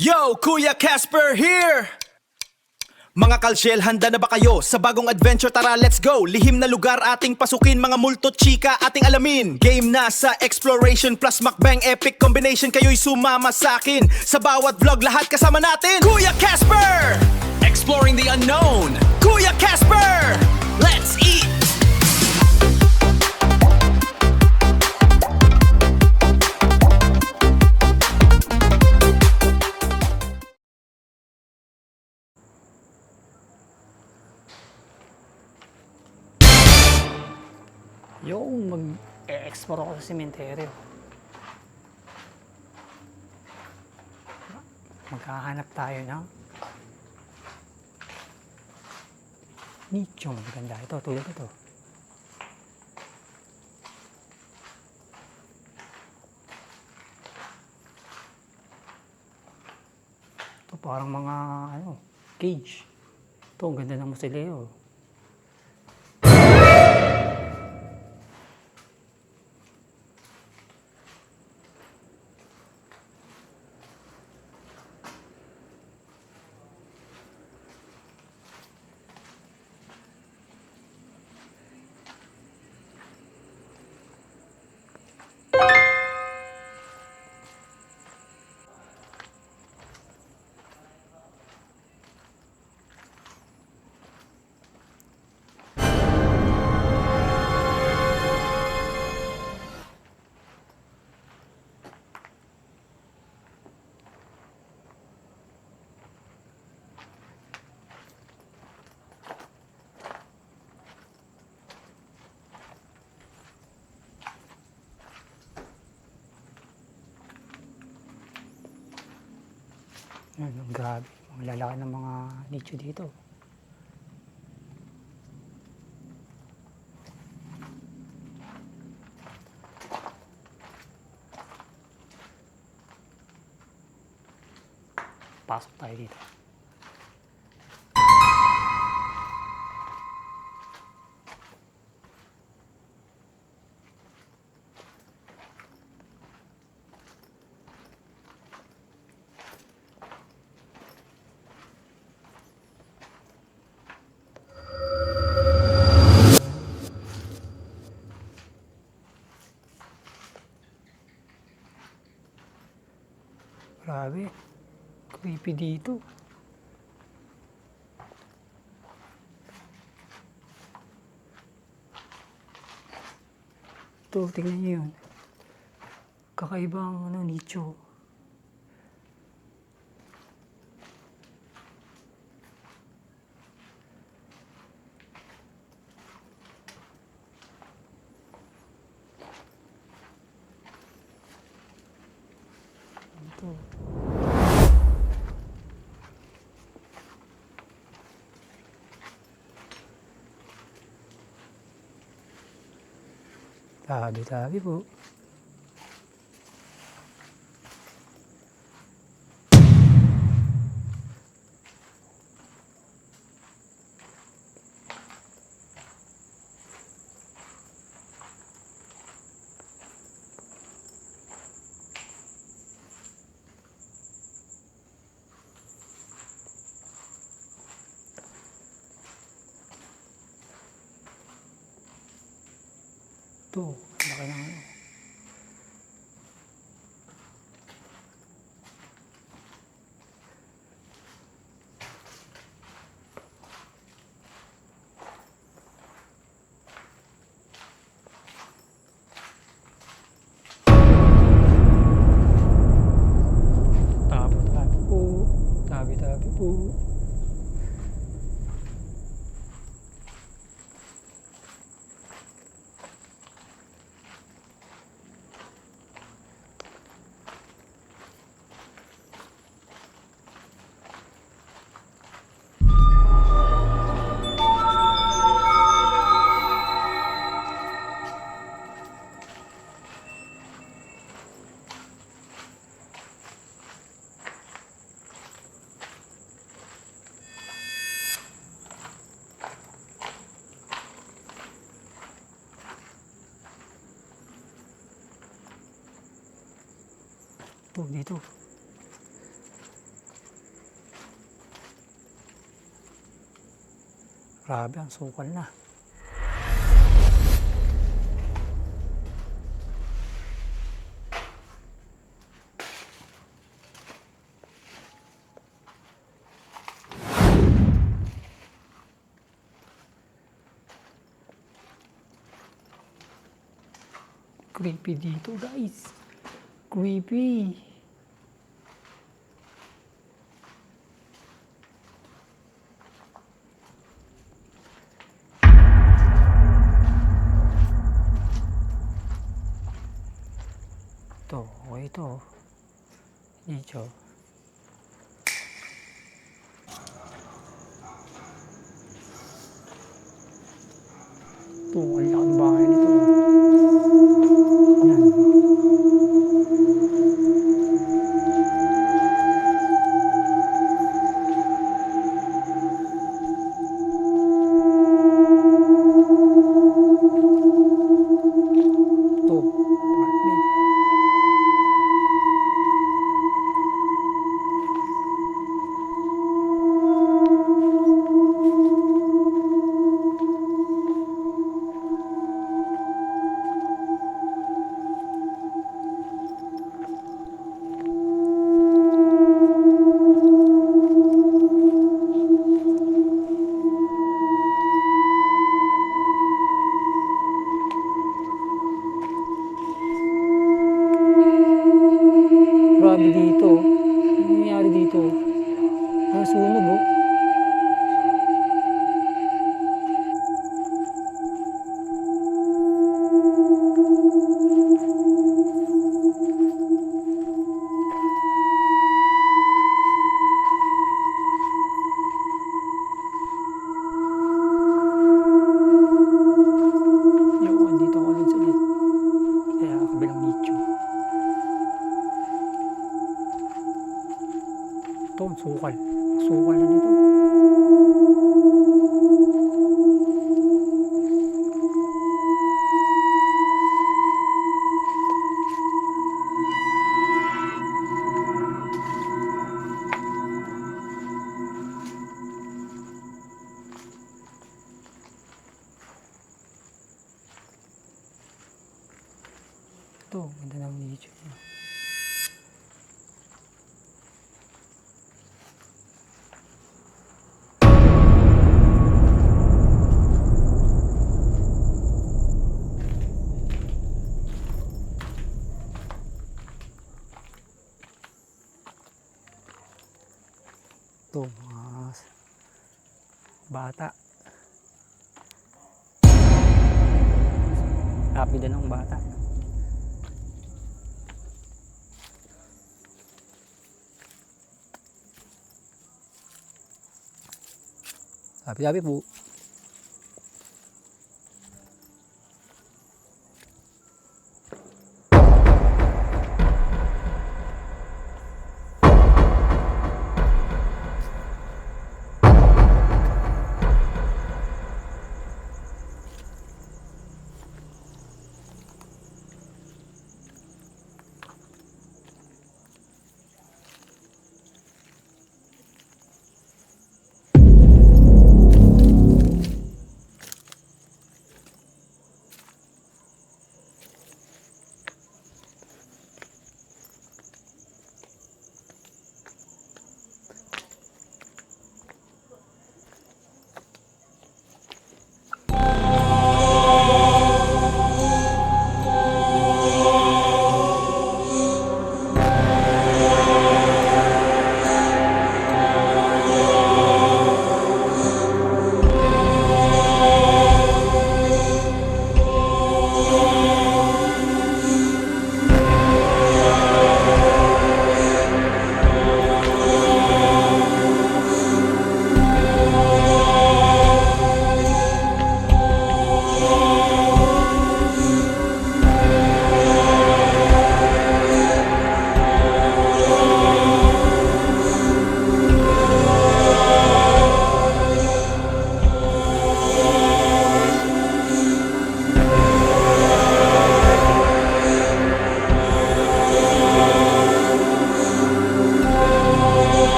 Yo, Kuya Casper here! Mga kalsyel, handa na ba kayo sa bagong adventure? Tara, let's go! Lihim na lugar ating pasukin, mga multo chika ating alamin. Game na sa exploration plus mukbang epic combination. Kayo'y sumama sa akin, sa bawat vlog lahat kasama natin. Kuya Casper! Exploring the unknown. Kuya Casper! Let's eat! Yung mag-e-explore ako sa sementeryo. Maghahanap tayo ng nicho. Maganda ito, tulad ito. Ito parang mga cage. Ito, ang ganda ng musileo. Grabe, ang lalaki ng mga nicho dito. Pasok tayo dito. Grabe, creepy dito. Ito, tingnan nyo yun. Kakaibang nicho. Ito. Tabi-tabi po. Ito, laki ng Tabi-tabi po. Tabi-tabi po. Ito, dito. Grabe, ang sukal na. Creepy dito, guys. Creepy. Ito, okay ito. Dito. Ito, ang laking bahay nito. Yan. Ito, apartment. Grabe dito. Ano nangyari dito? Nasunog oh. Yung andito ako ulit sa ulit. Kaya kabilang nicho. Ito, ang sukal. Sukal na nito. Ito, ganda ng nicho niya. Ito, mga bata. Rapida ng bata. Sabi-sabi po.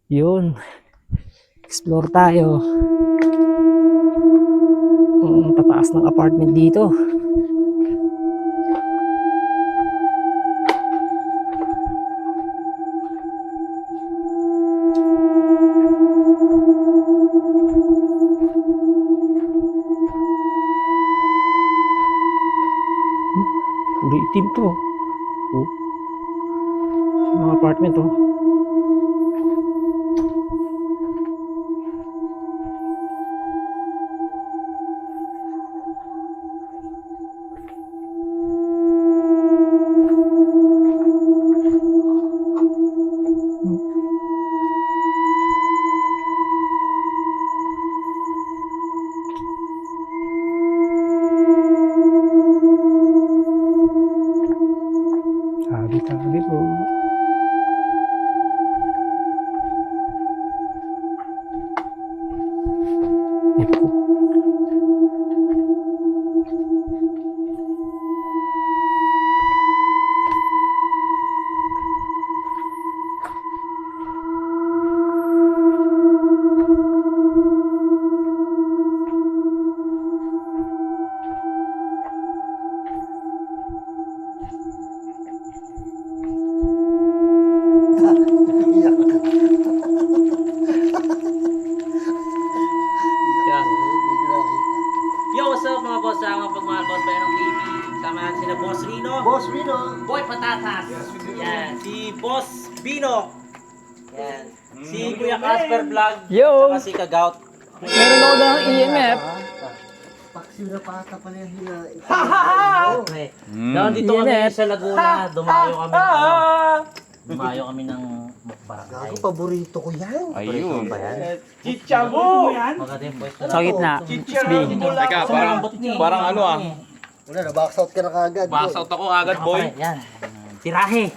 Yun. Explore tayo. Tataas ng apartment dito. Kulay itim to. Oh. Mga apartment oh. Tabi-tabi po. Ito. Yo, what's up mga boss? Mga pagmahal boss ba ng TV? Sama natin sina Boss Rino. Boss Rino. Boy Patatas. Yan. Si Boss Bino. Yan. Si Kuya Casper Vlog. Yo! Saka si Kagaut. Meron ako ng EMF. Paksiw na pata pala yung hinain. Okay. Nandito kami Init. sa Laguna. Dumayo kami ng barangay. Gago, paborito ko yan. Ayun. Ba yan? Chichabo! Maganda yung pwesto. Sa gitna. Teka, parang ano ah. Wala, na-box out ka na kagad. Box out ako agad, boy. Yan. Tirahe.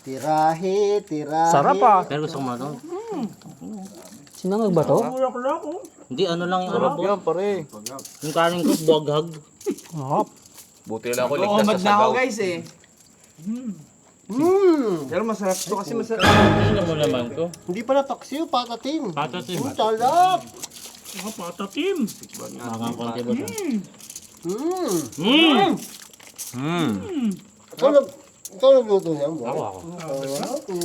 Tirahe, tirahe. Sarap ah. Pero gusto mo ito? Sinangag ba to? Hindi, ano lang yung ano boss. Yan, pare. Yung kanin ko, buwaghag. Sarap. Buti lang ako ligtas sa sagaw. guys eh. Pero masarap to kasi masarap. Ano mo naman ko? Hindi pala paksiw, patatim. Patatim. Sarap. Nakakang konti boss. Ikaw nagluto niyan, boy? Ako.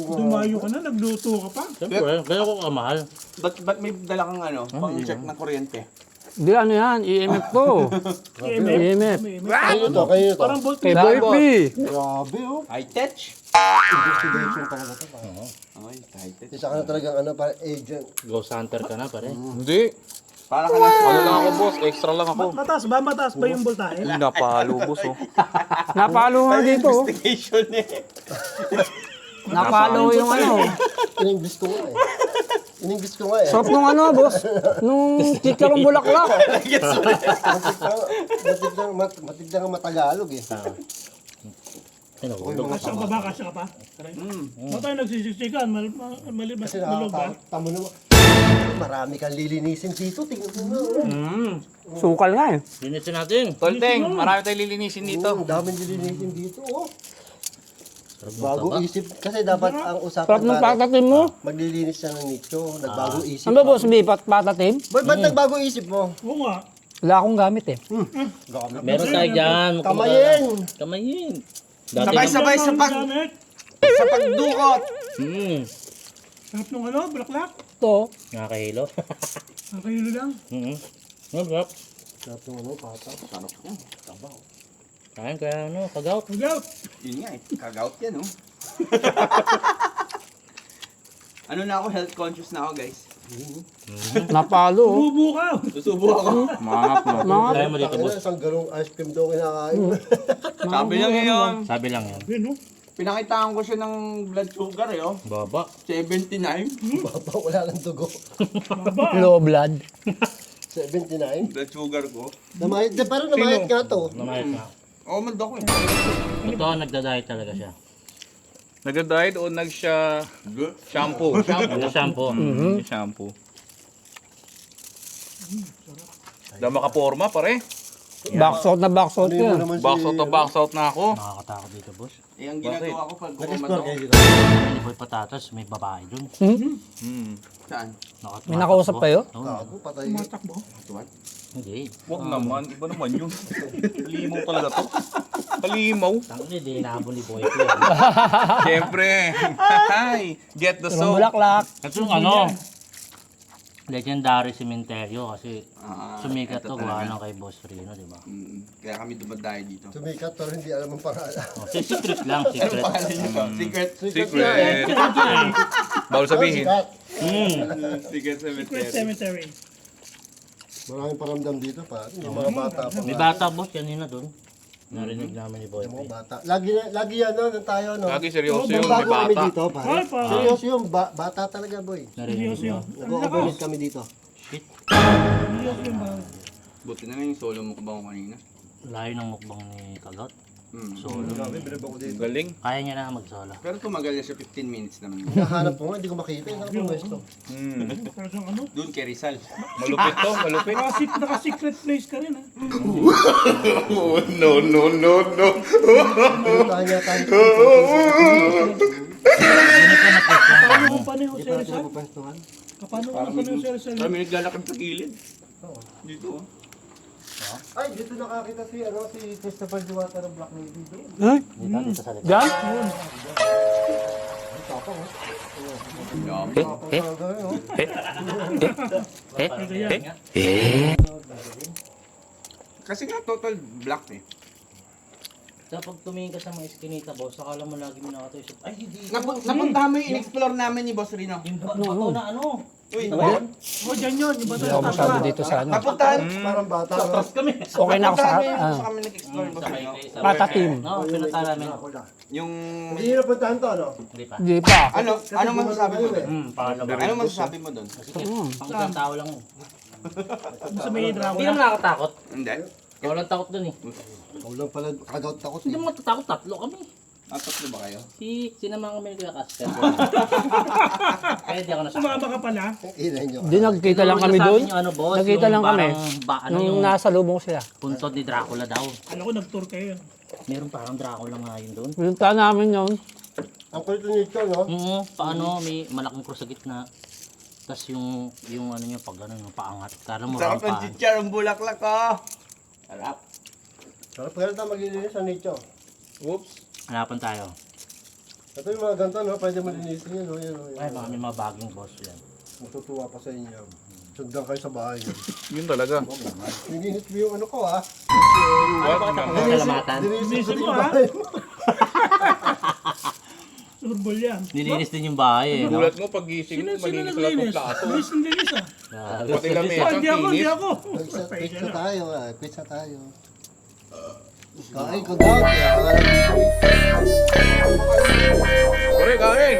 Dumayo ka na, nagluto ka pa. Siyempre, kaya ko kamahal. Ba't may dala kang ano? Pang-check ng kuryente. Di ano yan, EMF to. EMF. Kayo to, kayo to. Parang bolt Kay Boy P. Grabe, oh. High-touch? Investigation talaga to. Okay, high-touch. Isa ka na talagang ano, para agent. Ghost hunter ka na pare. Hindi. Para ka lang Ano lang ako, boss. Extra lang ako. mataas ba yung voltahe? Napahalo, boss, oh. Napalo nga dito. oh. investigation eh. Napalo yung ano. Iningbis ko nga eh. Iningbis ko nga eh. Sarap nung ano, boss. Nung chicharong bulaklak. Matig na nga matagalog eh. Tinahulog. Kasya ka ba? Kasya ka pa? Ba't tayo nagsisiksikan? Kasi Malog ba? nakakatamo naman. Marami kang lilinisin dito. Tingnan mo na. Sukal nga eh. Linisin natin. Tolteng, marami tayong lilinisin dito. Ang daming lilinisin dito, oh. Bago isip. Kasi dapat ang Sarap usapan nung pare, patatim mo. maglilinis siya ng nicho. Nagbago isip. Ano ba, boss? Bipat patatim? Ba't nagbago isip mo? Oo nga. Wala akong gamit eh. Meron tayo dyan. Kamayin! Kamayin. Dati Sabay-sabay sa Gamit. pagdukot. Sarap nung ano, bulaklak. Ito. Nakakahilo. Ang kahilo lang. Ano ba? Sarap ng ano, pata. Kain kaya ano, Kagaut. Hanggaw. Yun nga eh. Kag-out yan oh. Ano na ako, health conscious na ako guys. Napalo. oh. Bubo ka. Susubo ako. Mangap, no. Mga Kaya mo dito boss. Isang galong ice cream daw kinakain. Sabi lang ngayon. Sabi lang yan. Yun no. Pinakitaan ko siya ng blood sugar eh oh. Baba. 79. Baba, wala ng dugo. low blood. 79. Blood sugar ko. Namayat, pero namayat nga to. Namayat na. Oo, manda ko eh. Ito, nagda-diet talaga siya. Nagda-diet o nag-siya shampoo? Nag-shampoo. Shampoo. Daw makaporma, pare. Box out na box out Ano mo yan. naman Box out na ako. Nakakatakot dito, boss. Eh, ang ginagawa ko pag Nag-explore kayo dito. May boy patatas, may babae dun. Saan? May nakausap kayo? Oo. Gago, patay. Matakbo. Hindi. Wag naman, iba naman yun. Palimaw talaga to. Palimaw. Tangin, hindi inahabol ni boy ko yan. Siyempre. Hi, get the Mga soap. bulaklak. Kasi yung ano, legendary cementerio kasi sumikat ito to gawa talaga. ng kay Boss Rino, di ba? Kaya kami dumadayo dito. Sumikat pero hindi alam ang pangalan. Oh, secret lang, secret. Secret. Secret. Bawal sabihin. Sikat. Secret Secret cemetery. Cemetery. Maraming paramdam dito pa. Yung mga bata pa. May bata, boss, kanina dun. Narinig namin ni Boy. Yung mga bata. Lagi yan, no? Nang tayo, no? Lagi seryoso Nung yun, may bago kami bata. dito, pare. Ay, pa. Seryoso yung bata talaga, boy. Narinig Seryoso yun. mo. Nag-overnight kami dito. Shit. Seryoso yun ba? Buti na lang yung solo mo kabaw kanina. Layo ng mukbang ni Kagot. Mm. Solo. Grabe, binaba ko dito. Galing. Kaya niya na mag-solo. Pero tumagal na siya 15 minutes naman. Nahanap ko nga, hindi ko makita. Yung nakapwesto. Pero siyang ano? Doon kay Rizal. Malupit to, malupit. Naka-secret place ka rin ha. Puntahan niya tayo. Paano kung paano yung Jose Rizal? Pwestuhan. Paano kung paano yung Jose Rizal? Kami naglalakad sa gilid. Dito. Ay, dito nakakita si Christopher Diwata ng Black Lady. Dito sa likod. Diyan? Kasi nga total black eh. So pag tumingin ka sa mga iskinita, boss, akala mo lagi mo nakatayo sa... Ay, hindi. Napunta mo yung in-explore namin ni Boss Rino. Yung bato na ano? Uy, O, dyan yun. Yung Hindi ako masyado dito sa ano. napuntahan. Parang bata. no? Okay na ako sa... Sa kami nag-explore ni Boss Rino. Bata team. No, pinunta namin. Yung... Hindi nyo napuntahan to, no? Hindi pa. Hindi pa. Ano masasabi mo doon? Paano ba? Ano masasabi mo doon? Sige, pang isang tao lang yun. Sa may Hindi Dracula. naman nakakatakot. Hindi. Ikaw lang takot dun eh. Ikaw lang pala, kagaw takot. Hindi mo matatakot, tatlo kami. Tatlo ba kayo? Sinama kami ni Kuya Casper. Kaya di ako nasakot. Sumama ka pala. Inay nyo. Hindi, nagkita lang kami doon. Ano, boss, Nagkita yung lang kami. ano Nung yung nasa lubong sila. puntod ni Dracula daw. Alam ko nag-tour kayo. Meron parang Dracula nga yun doon. Pinunta namin yun. Ang kulit nito, no? Paano may malaking cross sa gitna. Tapos yung ano niya pag ano yung paangat. Kala mo Sarap ng rampahan. chichar, ang bulaklak ko. Sarap. Sarap kaya tayo maglilinis sa nicho. Oops. Hanapan tayo. Ito yung mga ganito, no? Pwede mo linisin yun, no? Yan, no? Ay, baka may mga baging boss yan. Matutuwa pa sa inyo. Sundan kayo sa bahay. no? Yun talaga. Nilinis mo yung ano ko, ha? What naman? Salamatan. Nilinis ko Linisin mo, yung ha? bahay mo. Surbol yan. Nilinis din yung bahay eh. No? Gulat mo pag gising mo, malinis na lang itong plato. Linis ng linis ah. Pati lamesa, Ah, hindi ako, hindi kinis. ako. Pizza tayo, pizza tayo. Kain ko daw, kaya pangalan dito. Kore, kain!